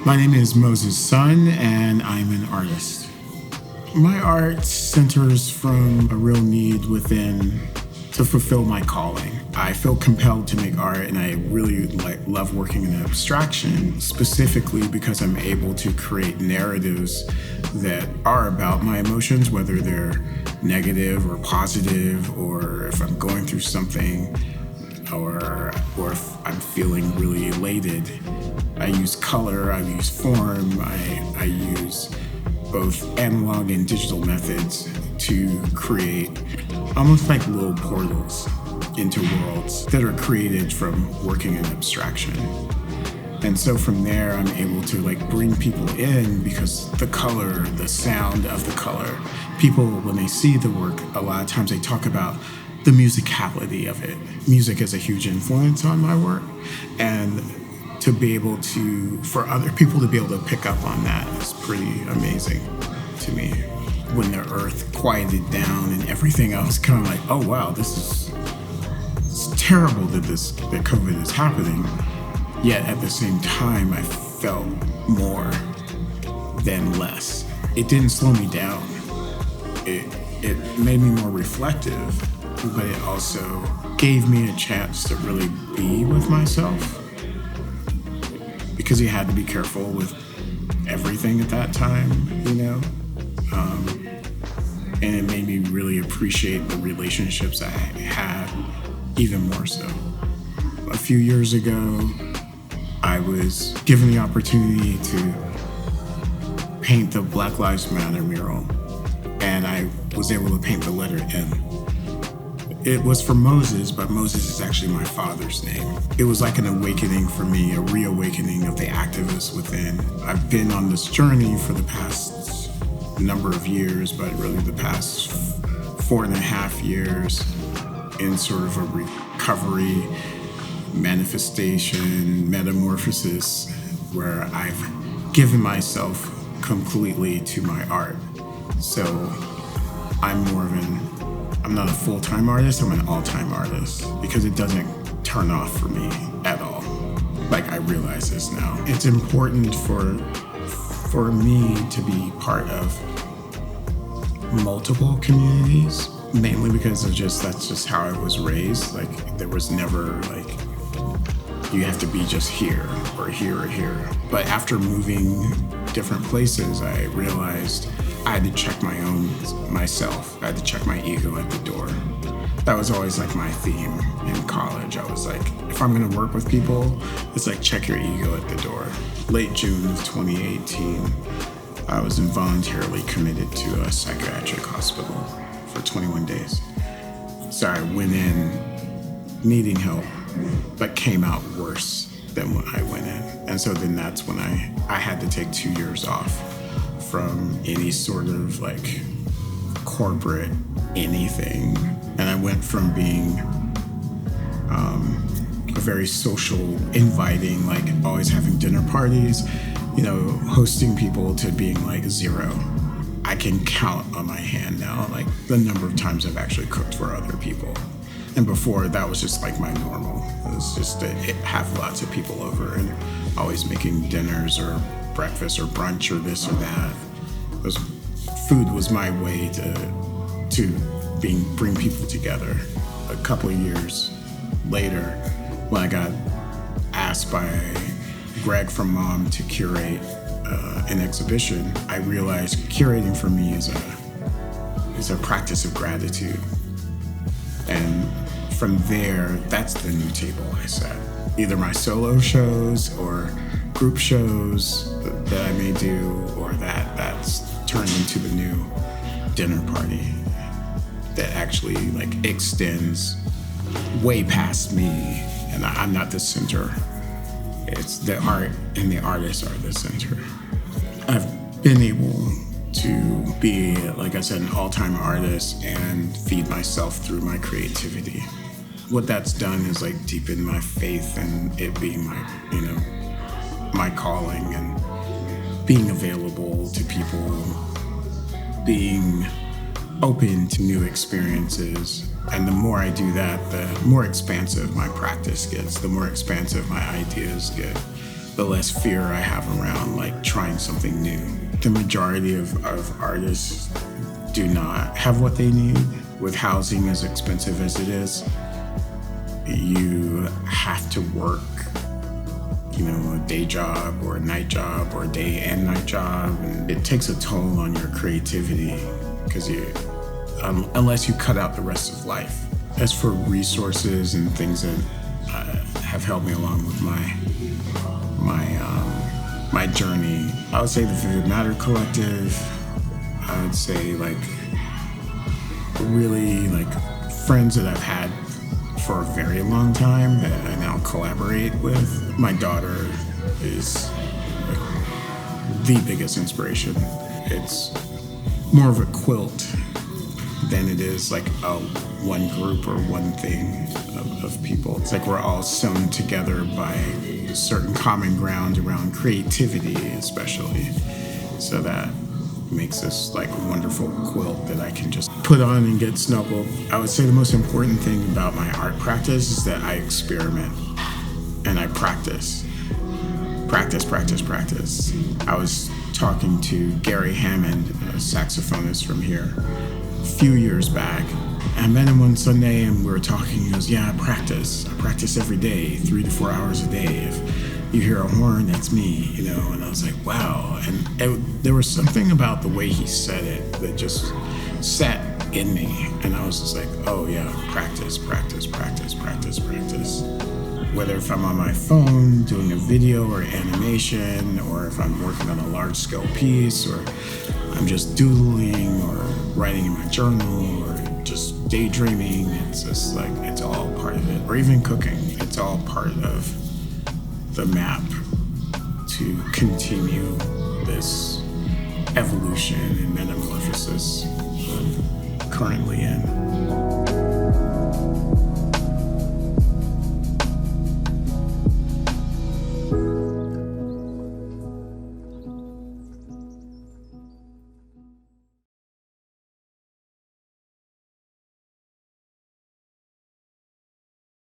My name is Moses Sun, and I'm an artist. My art centers from a real need within to fulfill my calling. I feel compelled to make art, and I really love working in abstraction, specifically because I'm able to create narratives that are about my emotions, whether they're negative or positive, or if I'm going through something, or if I'm feeling really elated. I use color, I use form, I use both analog and digital methods to create almost like little portals into worlds that are created from working in abstraction. And so from there, I'm able to bring people in because the color, the sound of the color, people, when they see the work, a lot of times they talk about the musicality of it. Music is a huge influence on my work, and to be able to, for other people to be able to pick up on that is pretty amazing to me. When the earth quieted down and everything, I was kind of like, oh wow, it's terrible that COVID is happening. Yet at the same time, I felt more than less. It didn't slow me down. It made me more reflective, but it also gave me a chance to really be with myself, because you had to be careful with everything at that time, and it made me really appreciate the relationships I had even more so. A few years ago, I was given the opportunity to paint the Black Lives Matter mural, and I was able to paint the letter M. It was for Moses, but Moses is actually my father's name. It was like an awakening for me, a reawakening of the activist within. I've been on this journey for the past number of years, but really the past 4.5 years in sort of a recovery, manifestation, metamorphosis, where I've given myself completely to my art. So I'm not a full-time artist, I'm an all-time artist, because it doesn't turn off for me at all. I realize this now. It's important for me to be part of multiple communities, mainly because that's just how I was raised. There was never you have to be just here or here or here. But after moving different places, I realized I had to check myself. I had to check my ego at the door. That was always my theme in college. I was if I'm gonna work with people, it's check your ego at the door. Late June of 2018, I was involuntarily committed to a psychiatric hospital for 21 days. So I went in needing help, but came out worse than when I went in. And so then that's when I had to take 2 years off from any sort of corporate anything. And I went from being a very social, inviting, always having dinner parties, hosting people, to being zero. I can count on my hand now, the number of times I've actually cooked for other people. And before, that was just my normal. It was just to have lots of people over and always making dinners or breakfast or brunch or this or that. Food was my way to bring people together. A couple of years later, when I got asked by Greg from Mom to curate an exhibition, I realized curating for me is a practice of gratitude. And from there, that's the new table I set. Either my solo shows or group shows that I may do, or that's turned into the new dinner party that actually extends way past me, and I'm not the center. It's the art and the artists are the center. I've been able to be, like I said, an all-time artist and feed myself through my creativity. What that's done is deepen my faith in it being my calling, and being available to people, being open to new experiences. And the more I do that, the more expansive my practice gets, the more expansive my ideas get, the less fear I have around like trying something new. The majority of artists do not have what they need. With housing as expensive as it is, you have to work, a day job or a night job or a day and night job. And it takes a toll on your creativity because unless you cut out the rest of life. As for resources and things that have helped me along with my journey, I would say the Vivid Matter Collective. I would say really friends that I've had for a very long time that I now collaborate with. My daughter is the biggest inspiration. It's more of a quilt than it is like one group or one thing of people. It's like we're all sewn together by a certain common ground around creativity, especially. So that makes this like wonderful quilt that I can just put on and get snuggled. I would say the most important thing about my art practice is that I experiment and I practice. Practice. I was talking to Gary Hammond, a saxophonist from here, a few years back. I met him one Sunday and we were talking. He goes, "Yeah, I practice every day, 3 to 4 hours a day. If you hear a horn, that's me, And I was like, wow. And there was something about the way he said it that just sat in me. And I was just like, oh yeah, practice. Whether if I'm on my phone doing a video or animation, or if I'm working on a large scale piece, or I'm just doodling or writing in my journal or just daydreaming, it's just like, it's all part of it. Or even cooking, it's all part of the map to continue this evolution and metamorphosis I'm currently in.